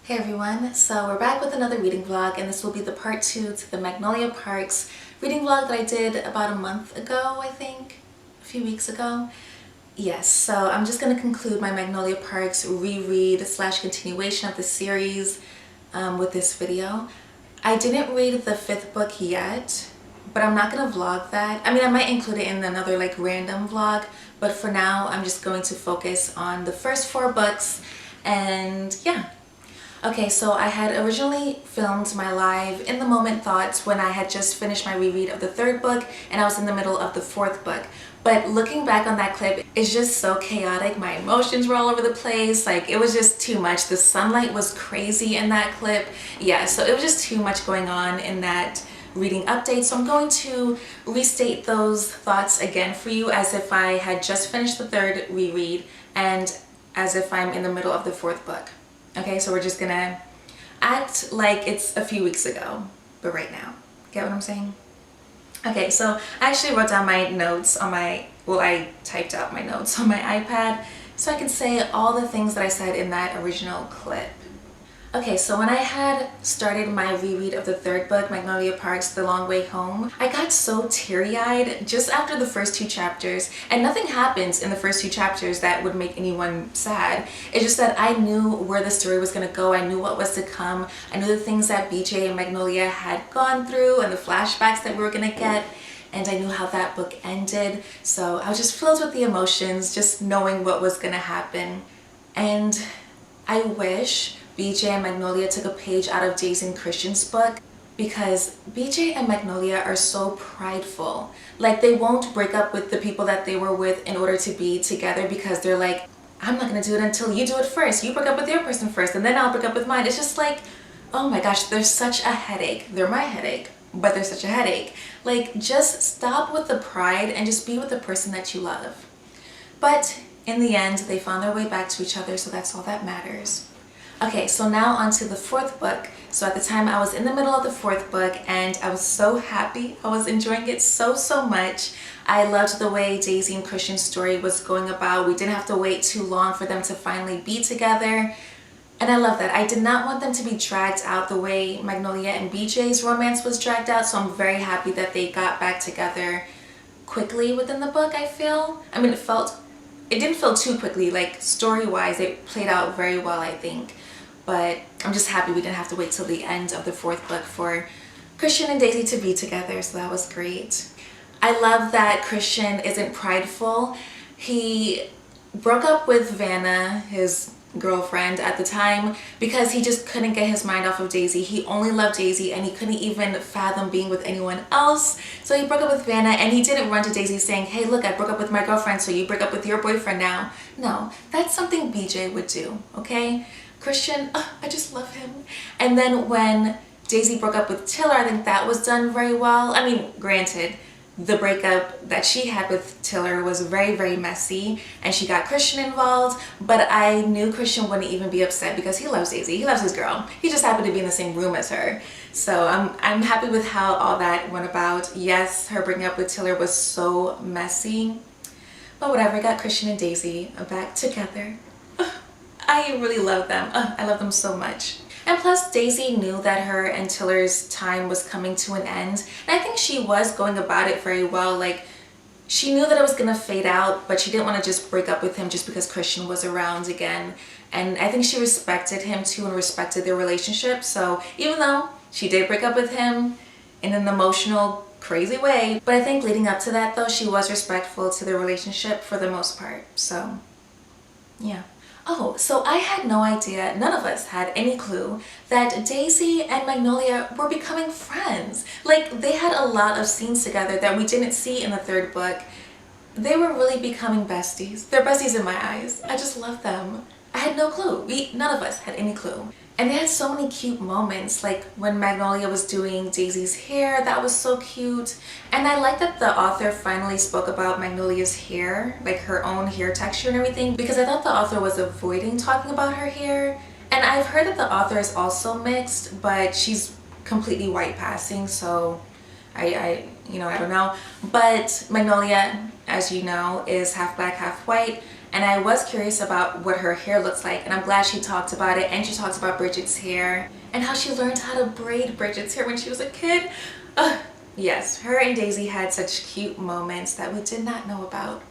Hey everyone, so we're back with another reading vlog, and this will be the part 2 to the Magnolia Parks reading vlog that I did about a month ago, I think, a few weeks ago. Yes, so I'm just going to conclude my Magnolia Parks reread / continuation of the series with this video. I didn't read the 5th book yet, but I'm not going to vlog that. I mean, I might include it in another like random vlog, but for now I'm just going to focus on the first 4 books, and yeah. Okay, so I had originally filmed my live in the moment thoughts when I had just finished my reread of the 3rd book and I was in the middle of the 4th book. But looking back on that clip, it's just so chaotic. My emotions were all over the place. Like, it was just too much. The sunlight was crazy in that clip. Yeah, so it was just too much going on in that reading update. So I'm going to restate those thoughts again for you as if I had just finished the 3rd reread and as if I'm in the middle of the 4th book. Okay, so we're just gonna act like it's a few weeks ago, but right now. Get what I'm saying? Okay, so I actually wrote down my notes on my, well, I typed out my notes on my iPad so I can say all the things that I said in that original clip. Okay, so when I had started my reread of the 3rd book, Magnolia Parks, The Long Way Home, I got so teary-eyed just after the first 2 chapters, and nothing happens in the first 2 chapters that would make anyone sad. It's just that I knew where the story was gonna go, I knew what was to come, I knew the things that BJ and Magnolia had gone through and the flashbacks that we were gonna get, and I knew how that book ended, so I was just filled with the emotions, just knowing what was gonna happen. And I wish BJ and Magnolia took a page out of Daisy and Christian's book, because BJ and Magnolia are so prideful. Like, they won't break up with the people that they were with in order to be together because they're like, I'm not gonna do it until you do it first. You break up with your person first and then I'll break up with mine. It's just like, oh my gosh, they're such a headache. They're my headache, but they're such a headache. Like, just stop with the pride and just be with the person that you love. But in the end, they found their way back to each other, so that's all that matters. Okay, so now on to the 4th book. So at the time I was in the middle of the 4th book and I was so happy. I was enjoying it so much. I loved the way Daisy and Christian's story was going about. We didn't have to wait too long for them to finally be together. And I love that. I did not want them to be dragged out the way Magnolia and BJ's romance was dragged out, so I'm very happy that they got back together quickly within the book, I feel. I mean, it didn't feel too quickly, like story-wise, it played out very well, I think. But I'm just happy we didn't have to wait till the end of the 4th book for Christian and Daisy to be together, so that was great. I love that Christian isn't prideful. He broke up with Vanna, his girlfriend at the time, because he just couldn't get his mind off of Daisy. He only loved Daisy and he couldn't even fathom being with anyone else. So he broke up with Vanna, and he didn't run to Daisy saying, hey look, I broke up with my girlfriend, so you break up with your boyfriend now. No, that's something BJ would do, okay? Christian, I just love him. And then when Daisy broke up with Tiller, I think that was done very well. I mean, granted, the breakup that she had with Tiller was very messy and she got Christian involved, but I knew Christian wouldn't even be upset because he loves Daisy. He loves his girl. He just happened to be in the same room as her. So I'm happy with how all that went about. Yes, her breaking up with Tiller was so messy, but whatever, got Christian and Daisy back together. I really love them. I love them so much. And plus, Daisy knew that her and Tiller's time was coming to an end. And I think she was going about it very well. Like, she knew that it was gonna fade out, but she didn't want to just break up with him just because Christian was around again. And I think she respected him too and respected their relationship. So even though she did break up with him in an emotional, crazy way, but I think leading up to that though, she was respectful to their relationship for the most part. So, yeah. Oh, so I had no idea, none of us had any clue, that Daisy and Magnolia were becoming friends. Like, they had a lot of scenes together that we didn't see in the 3rd book. They were really becoming besties. They're besties in my eyes. I just love them. I had no clue. None of us had any clue. And they had so many cute moments, like when Magnolia was doing Daisy's hair, that was so cute. And I like that the author finally spoke about Magnolia's hair, like her own hair texture and everything, because I thought the author was avoiding talking about her hair. And I've heard that the author is also mixed, but she's completely white passing, so I don't know. But Magnolia, as you know, is half black, half white. and I was curious about what her hair looks like, and I'm glad she talked about it, and she talked about Bridget's hair and how she learned how to braid Bridget's hair when she was a kid. Ugh. Yes, her and Daisy had such cute moments that we did not know about.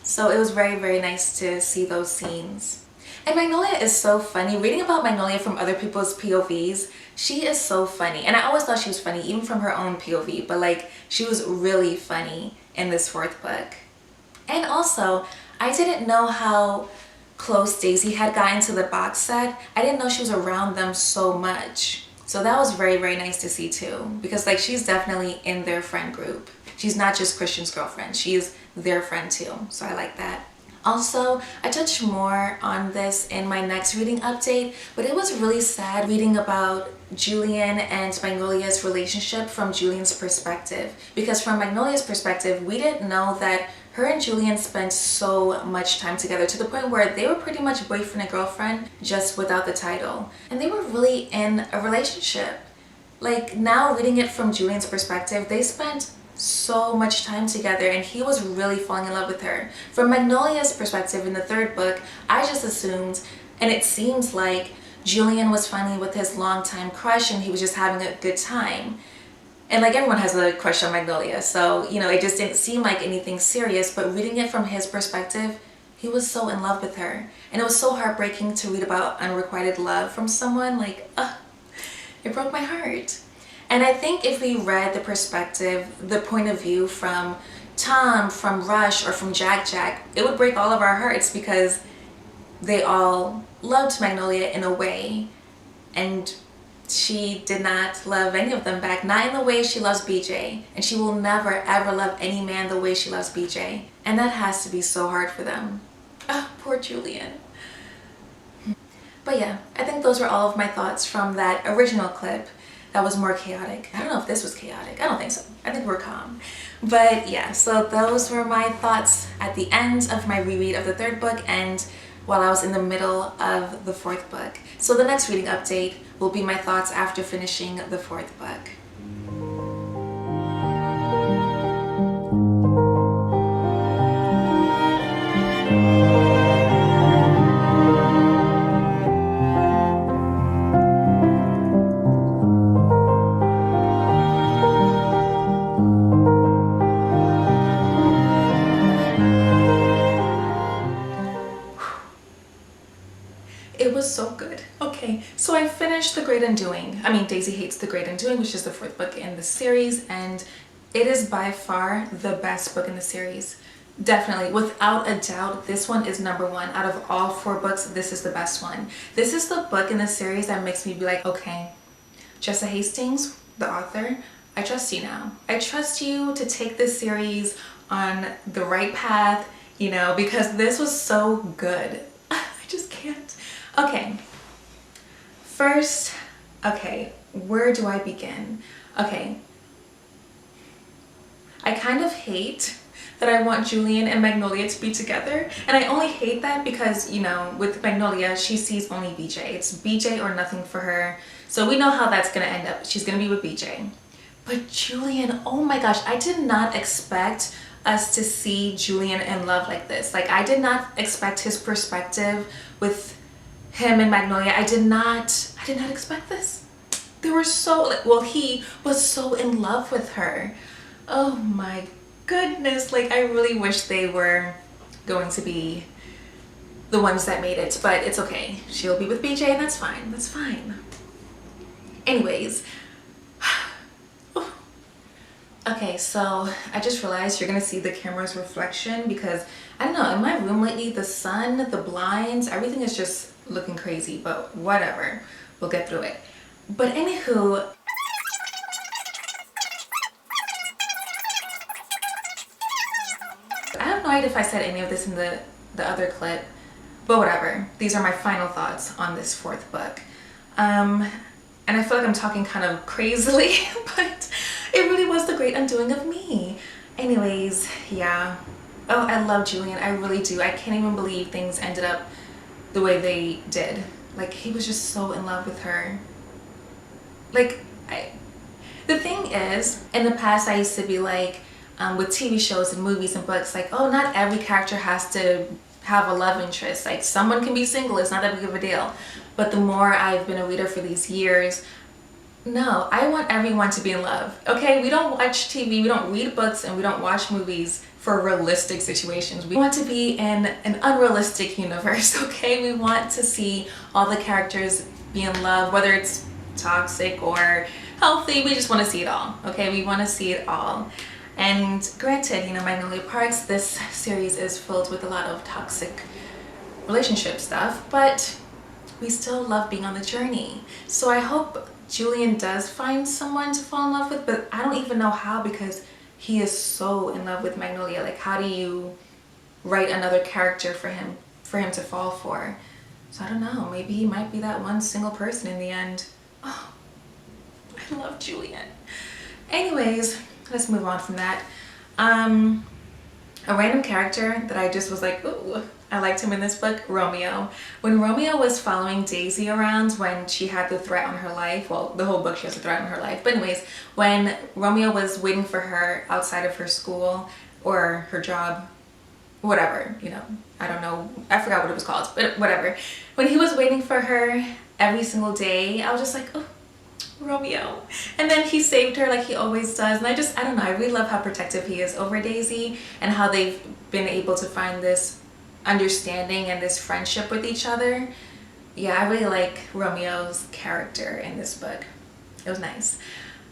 So it was very, very nice to see those scenes. And Magnolia is so funny. Reading about Magnolia from other people's POVs, she is so funny. And I always thought she was funny, even from her own POV, but like, she was really funny in this fourth book. And also, I didn't know how close Daisy had gotten to the box set. I didn't know she was around them so much. So that was very, very nice to see too, because like, she's definitely in their friend group. She's not just Christian's girlfriend, she's their friend too, so I like that. Also, I touched more on this in my next reading update, but it was really sad reading about Julian and Magnolia's relationship from Julian's perspective, because from Magnolia's perspective, we didn't know that her and Julian spent so much time together, to the point where they were pretty much boyfriend and girlfriend, just without the title. And they were really in a relationship. Like, now reading it from Julian's perspective, they spent so much time together and he was really falling in love with her. From Magnolia's perspective in the third book, I just assumed, and it seems like Julian was finally with his longtime crush and he was just having a good time. And like, everyone has a crush on Magnolia, so you know, it just didn't seem like anything serious, but reading it from his perspective, he was so in love with her. And it was so heartbreaking to read about unrequited love from someone. Like, it broke my heart. And I think if we read the perspective, the point of view from Tom, from Rush, or from Jack Jack, it would break all of our hearts, because they all loved Magnolia in a way, and she did not love any of them back, not in the way she loves BJ, and she will never ever love any man the way she loves BJ, and that has to be so hard for them. Poor Julian. But yeah, I think those were all of my thoughts from that original clip that was more chaotic. I don't know if this was chaotic. I don't think so. I think we're calm. But yeah, so those were my thoughts at the end of my reread of the third book and while I was in the middle of the fourth book. So the next reading update will be my thoughts after finishing the fourth book. It was so good. Okay, so I finished The Great Undoing. I mean, Daisy Hates The Great Undoing, which is the fourth book in the series, and it is by far the best book in the series. Definitely, without a doubt, this one is number one. Out of all four books, this is the best one. This is the book in the series that makes me be like, okay, Jessa Hastings, the author, I trust you now. I trust you to take this series on the right path, you know, because this was so good. I just can't. Okay, first, okay, where do I begin? Okay, I kind of hate that I want Julian and Magnolia to be together, and I only hate that because, you know, with Magnolia, she sees only BJ. It's BJ or nothing for her, so we know how that's gonna end up. She's gonna be with BJ. But Julian, oh my gosh, I did not expect us to see Julian in love like this. Like, I did not expect his perspective with him and Magnolia. I did not expect this. They were so, like, well, he was so in love with her. Oh my goodness, like, I really wish they were going to be the ones that made it, but it's okay. She'll be with BJ and that's fine, that's fine. Anyways, okay, so I just realized you're gonna see the camera's reflection because, I don't know, in my room lately, the sun, the blinds, everything is just looking crazy, but whatever, we'll get through it. But anywho, I have no idea if I said any of this in the other clip, but whatever. These are my final thoughts on this fourth book. And I feel like I'm talking kind of crazily, but it really was the great undoing of me. Anyways, yeah. Oh, I love Julian, I really do. I can't even believe things ended up the way they did. Like, he was just so in love with her. Like, the thing is, in the past I used to be like, with TV shows and movies and books, like, oh, not every character has to have a love interest. Like, someone can be single, it's not that big of a deal. But the more I've been a reader for these years, no, I want everyone to be in love. Okay, we don't watch TV, we don't read books, and we don't watch movies for realistic situations. We want to be in an unrealistic universe, okay? We want to see all the characters be in love, whether it's toxic or healthy. We just want to see it all, okay? We want to see it all. And granted, you know, Magnolia Parks, this series is filled with a lot of toxic relationship stuff, but we still love being on the journey. So I hope Julian does find someone to fall in love with, but I don't even know how, because he is so in love with Magnolia. Like, how do you write another character for him to fall for? So I don't know, maybe he might be that one single person in the end. Oh, I love Julian. Anyways, let's move on from that. A random character that I just was like, ooh, I liked him in this book, Romeo. When Romeo was following Daisy around when she had the threat on her life, well, the whole book she has a threat on her life, but anyways, when Romeo was waiting for her outside of her school or her job, whatever, you know, I don't know, I forgot what it was called, but whatever. When he was waiting for her every single day, I was just like, oh, Romeo. And then he saved her like he always does. And I don't know, I really love how protective he is over Daisy and how they've been able to find this understanding and this friendship with each other. Yeah, I really like Romeo's character in this book. It was nice.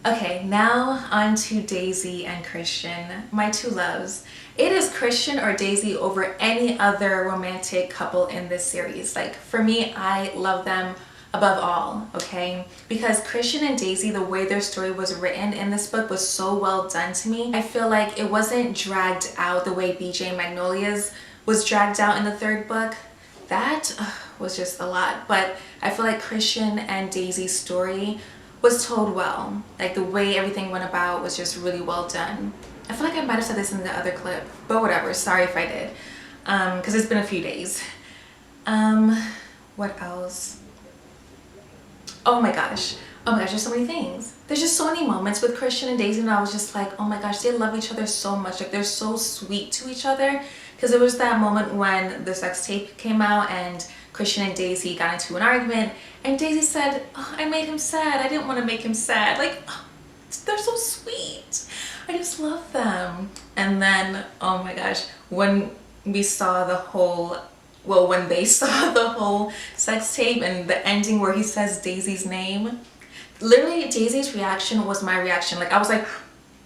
Okay, now on to Daisy and Christian, my two loves. It is Christian or Daisy over any other romantic couple in this series. Like, for me, I love them above all, okay? Because Christian and Daisy, the way their story was written in this book was so well done to me. I feel like it wasn't dragged out the way BJ Magnolia's was dragged out in the third book. That was just a lot. But I feel like Christian and Daisy's story was told well. Like, the way everything went about was just really well done. I feel like I might have said this in the other clip, but whatever, sorry if I did. Because it's been a few days. What else? Oh my gosh, there's so many things. There's just so many moments with Christian and Daisy, and I was just like, oh my gosh, they love each other so much. Like, they're so sweet to each other. Because there was that moment when the sex tape came out and Christian and Daisy got into an argument, and Daisy said, oh, I made him sad. I didn't want to make him sad. Like, oh, they're so sweet. I just love them. And then, oh my gosh, when we saw the whole, well, when they saw the whole sex tape and the ending where he says Daisy's name, literally Daisy's reaction was my reaction. Like, I was like,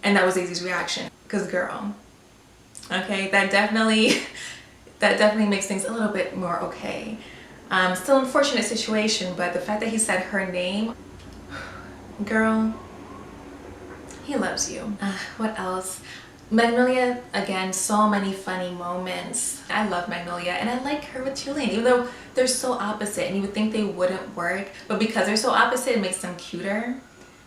and that was Daisy's reaction. Because girl, okay, that definitely makes things a little bit more okay. Still unfortunate situation, but the fact that he said her name, girl, he loves you. What else? Magnolia, again, so many funny moments. I love Magnolia, and I like her with Julian, even though they're so opposite, and you would think they wouldn't work, but because they're so opposite, it makes them cuter.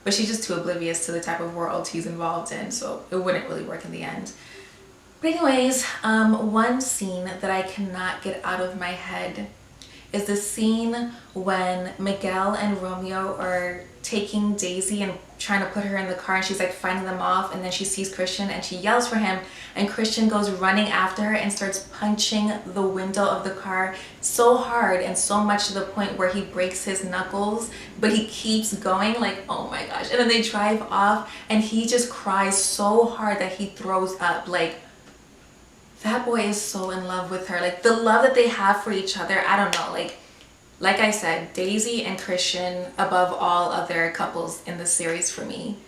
But she's just too oblivious to the type of world he's involved in, so it wouldn't really work in the end. But anyways, one scene that I cannot get out of my head is the scene when Miguel and Romeo are taking Daisy and trying to put her in the car, and she's like fighting them off, and then she sees Christian and she yells for him, and Christian goes running after her and starts punching the window of the car so hard and so much to the point where he breaks his knuckles, but he keeps going. Like, oh my gosh. And then they drive off and he just cries so hard that he throws up. Like, that boy is so in love with her. Like, the love that they have for each other, I don't know, like I said, Daisy and Christian above all other couples in the series for me.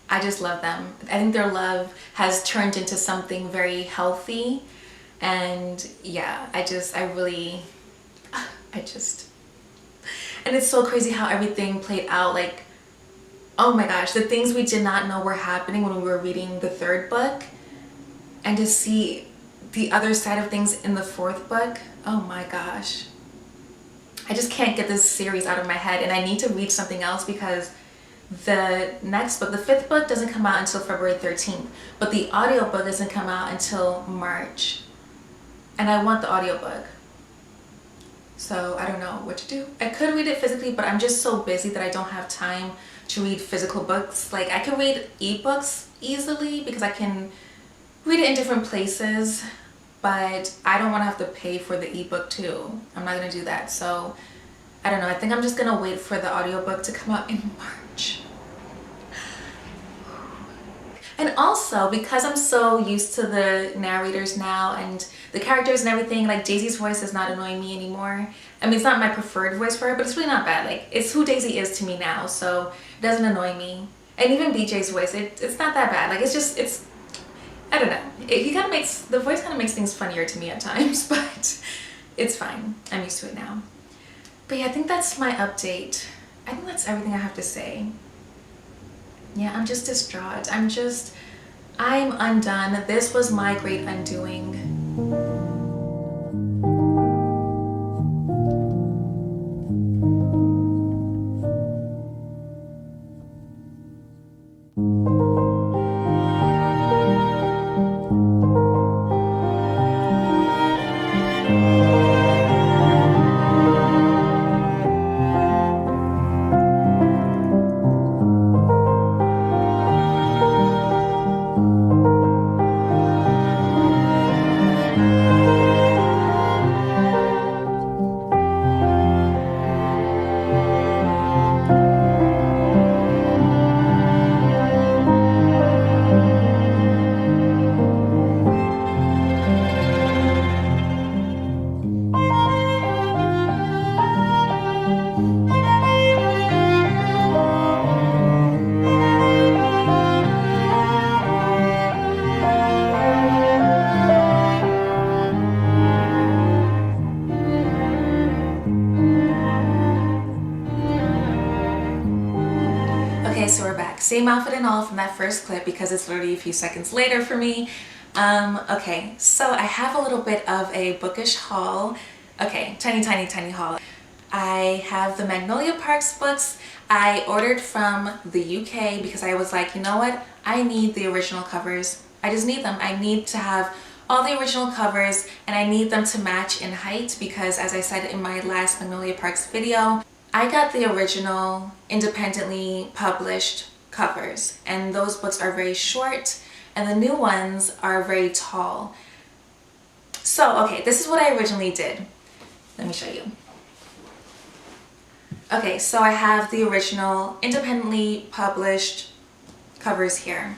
I just love them. I think their love has turned into something very healthy, and yeah, and it's so crazy how everything played out. Like, oh my gosh, the things we did not know were happening when we were reading the third book, and to see the other side of things in the fourth book, oh my gosh. I just can't get this series out of my head, and I need to read something else because the next book, the fifth book, doesn't come out until February 13th, but the audiobook doesn't come out until March, and I want the audiobook. So I don't know what to do. I could read it physically, but I'm just so busy that I don't have time to read physical books. Like, I can read ebooks easily because I can read it in different places, but I don't want to have to pay for the ebook too. I'm not going to do that. So I don't know. I think I'm just going to wait for the audiobook to come out in March. And also, because I'm so used to the narrators now and the characters and everything, like Daisy's voice is not annoying me anymore. I mean, it's not my preferred voice for her, but it's really not bad. Like, it's who Daisy is to me now, so it doesn't annoy me. And even BJ's voice, it's not that bad. Like, it's I don't know. The voice kind of makes things funnier to me at times, but it's fine. I'm used to it now. But yeah, I think that's my update. I think that's everything I have to say. Yeah, I'm just distraught. I'm undone. This was my great undoing. Okay, so we're back. Same outfit and all from that first clip because it's literally a few seconds later for me. Okay, so I have a little bit of a bookish haul. Okay, tiny haul. I have the Magnolia Parks books. I ordered from the UK because I was like, you know what? I need the original covers. I just need them. I need to have all the original covers and I need them to match in height because, as I said in my last Magnolia Parks video, I got the original independently published covers and those books are very short and the new ones are very tall. So, okay, this is what I originally did. Let me show you. Okay, so I have the original independently published covers here.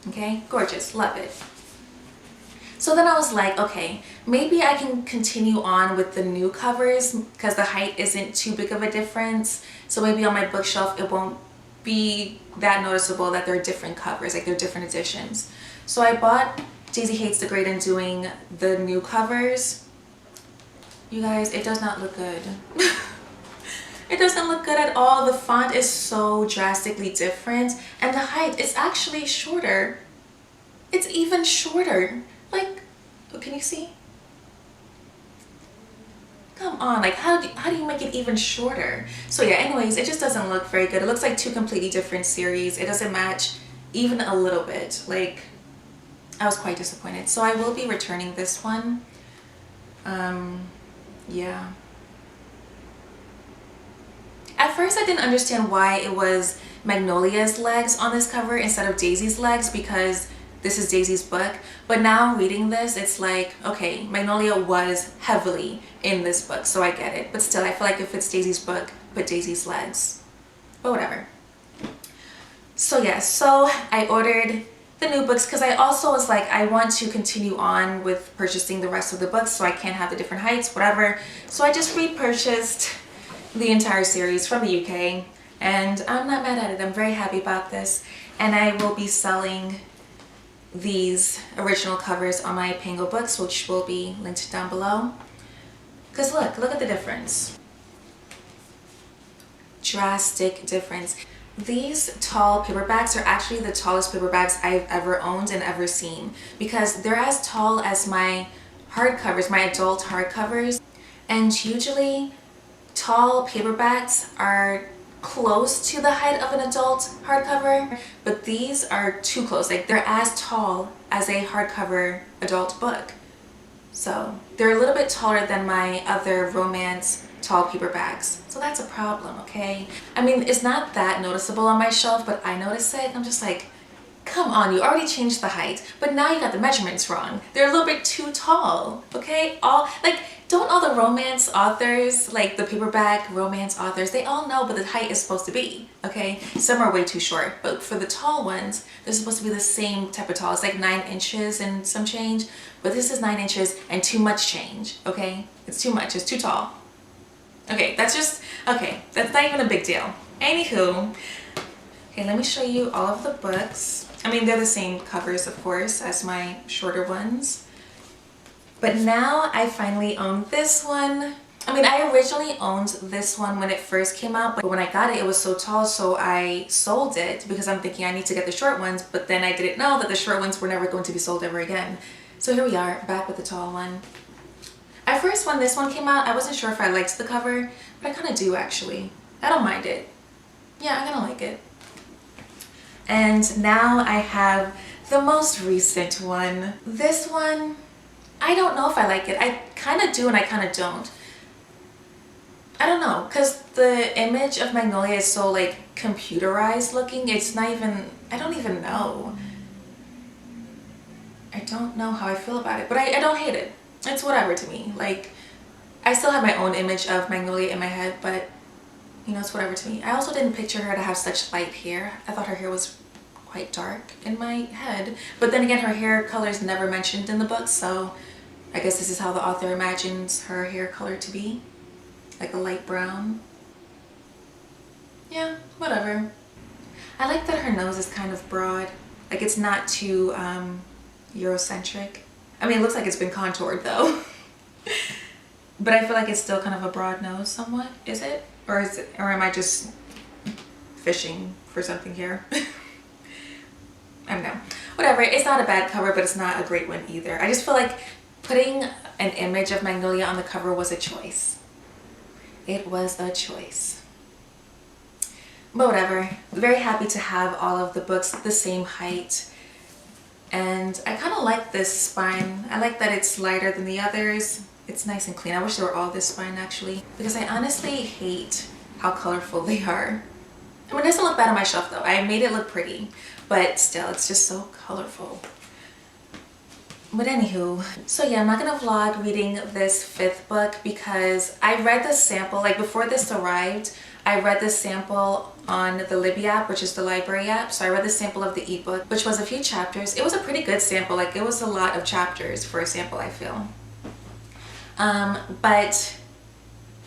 Okay, gorgeous, love it. So then I was like, okay, maybe I can continue on with the new covers because the height isn't too big of a difference. So maybe on my bookshelf it won't be that noticeable that they're different covers, like they're different editions. So I bought Daisy Hates the Great Undoing, the new covers. You guys, it does not look good. It doesn't look good at all. The font is so drastically different and the height is actually shorter. It's even shorter. Like, oh, can you see? Come on, like how do you make it even shorter? So yeah, anyways, it just doesn't look very good. It looks like two completely different series. It doesn't match even a little bit. Like, I was quite disappointed. So I will be returning this one. Yeah. At first I didn't understand why it was Magnolia's legs on this cover instead of Daisy's legs because this is Daisy's book, but now reading this, it's like, okay, Magnolia was heavily in this book, so I get it. But still, I feel like if it's Daisy's book, put Daisy's legs. But whatever. So yeah, so I ordered the new books because I also was like, I want to continue on with purchasing the rest of the books so I can't have the different heights, whatever. So I just repurchased the entire series from the UK and I'm not mad at it. I'm very happy about this. And I will be selling these original covers on my Pango books, which will be linked down below. Because look at the difference. Drastic difference. These tall paperbacks are actually the tallest paperbacks I've ever owned and ever seen because they're as tall as my hardcovers, my adult hardcovers. And usually tall paperbacks are close to the height of an adult hardcover, but these are too close. Like, they're as tall as a hardcover adult book. So they're a little bit taller than my other romance tall paperbacks. So that's a problem, okay? I mean, it's not that noticeable on my shelf, but I notice it. I'm just like, Come on, you already changed the height, but now you got the measurements wrong. They're a little bit too tall, okay? Don't all the romance authors, like the paperback romance authors, they all know what the height is supposed to be, okay? Some are way too short, but for the tall ones, they're supposed to be the same type of tall. It's like 9 inches and some change, but this is 9 inches and too much change, okay? It's too much, it's too tall. Okay, that's not even a big deal. Anywho, okay, let me show you all of the books. I mean, they're the same covers, of course, as my shorter ones. But now I finally own this one. I mean, I originally owned this one when it first came out, but when I got it, it was so tall, so I sold it because I'm thinking I need to get the short ones, but then I didn't know that the short ones were never going to be sold ever again. So here we are, back with the tall one. At first, when this one came out, I wasn't sure if I liked the cover, but I kind of do actually. I don't mind it. Yeah, I kind of like it. And now I have the most recent one. This one, I don't know if I like it. I kind of do and I kind of don't. I don't know, because the image of Magnolia is so like computerized looking. It's not even, I don't even know. I don't know how I feel about it, but I don't hate it. It's whatever to me. Like, I still have my own image of Magnolia in my head, but you know, it's whatever to me. I also didn't picture her to have such light hair. I thought her hair was quite dark in my head. But then again, her hair color is never mentioned in the book, so I guess this is how the author imagines her hair color to be. Like a light brown. Yeah, whatever. I like that her nose is kind of broad. Like, it's not too Eurocentric. I mean, it looks like it's been contoured though. But I feel like it's still kind of a broad nose somewhat. Is it? Or am I just fishing for something here? I don't know. Whatever, it's not a bad cover, but it's not a great one either. I just feel like putting an image of Magnolia on the cover was a choice. It was a choice. But whatever, very happy to have all of the books the same height. And I kind of like this spine. I like that it's lighter than the others. It's nice and clean. I wish they were all this spine actually, because I honestly hate how colorful they are. I mean, it doesn't look bad on my shelf though. I made it look pretty, but still, it's just so colorful. But anywho, so yeah, I'm not gonna vlog reading this 5th book because I read the sample, like before this arrived, I read the sample on the Libby app, which is the library app. So I read the sample of the ebook, which was a few chapters. It was a pretty good sample. Like, it was a lot of chapters for a sample, I feel. But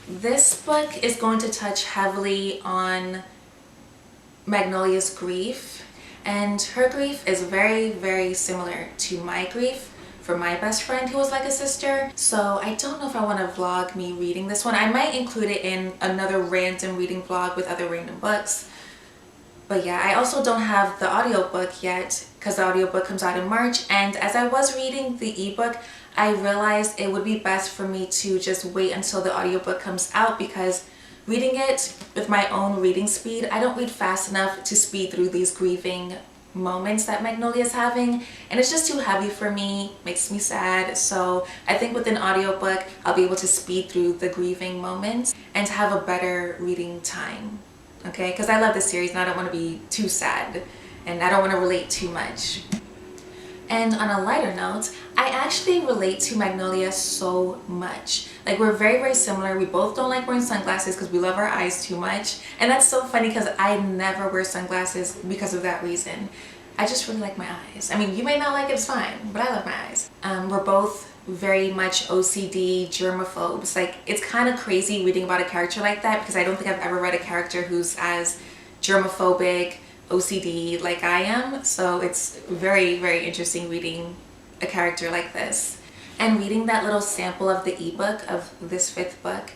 this book is going to touch heavily on Magnolia's grief, and her grief is very, very similar to my grief for my best friend who was like a sister. So I don't know if I want to vlog me reading this one. I might include it in another random reading vlog with other random books. But yeah, I also don't have the audiobook yet because the audiobook comes out in March, and as I was reading the ebook, I realized it would be best for me to just wait until the audiobook comes out, because reading it with my own reading speed, I don't read fast enough to speed through these grieving moments that Magnolia's having, and it's just too heavy for me, makes me sad. So I think with an audiobook, I'll be able to speed through the grieving moments and have a better reading time, okay? Because I love this series and I don't want to be too sad, and I don't want to relate too much. And on a lighter note, I actually relate to Magnolia so much. Like, we're very, very similar. We both don't like wearing sunglasses because we love our eyes too much. And that's so funny because I never wear sunglasses because of that reason. I just really like my eyes. I mean, you may not like it, it's fine, but I love my eyes. We're both very much OCD germaphobes. Like, it's kind of crazy reading about a character like that because I don't think I've ever read a character who's as germophobic, OCD like I am. So it's very, very interesting reading a character like this. And reading that little sample of the ebook of this 5th book,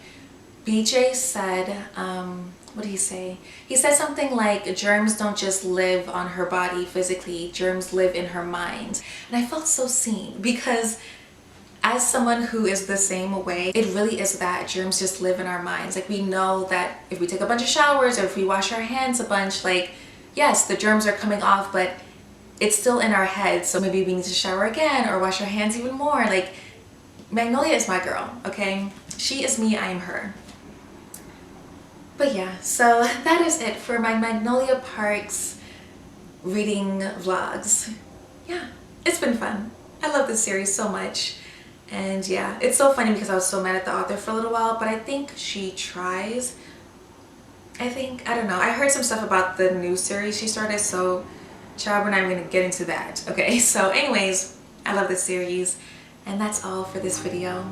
BJ said, what did he say? He said something like, germs don't just live on her body physically, germs live in her mind. And I felt so seen, because as someone who is the same way, it really is that germs just live in our minds. Like, we know that if we take a bunch of showers or if we wash our hands a bunch, like, yes, the germs are coming off, but it's still in our heads. So maybe we need to shower again or wash our hands even more. Like, Magnolia is my girl, okay? She is me, I am her. But yeah, so that is it for my Magnolia Parks reading vlogs. Yeah, it's been fun. I love this series so much. And yeah, it's so funny because I was so mad at the author for a little while, but I think she tries. I don't know. I heard some stuff about the new series she started, so child, we're not even gonna get into that. Okay, so anyways, I love this series, and that's all for this video.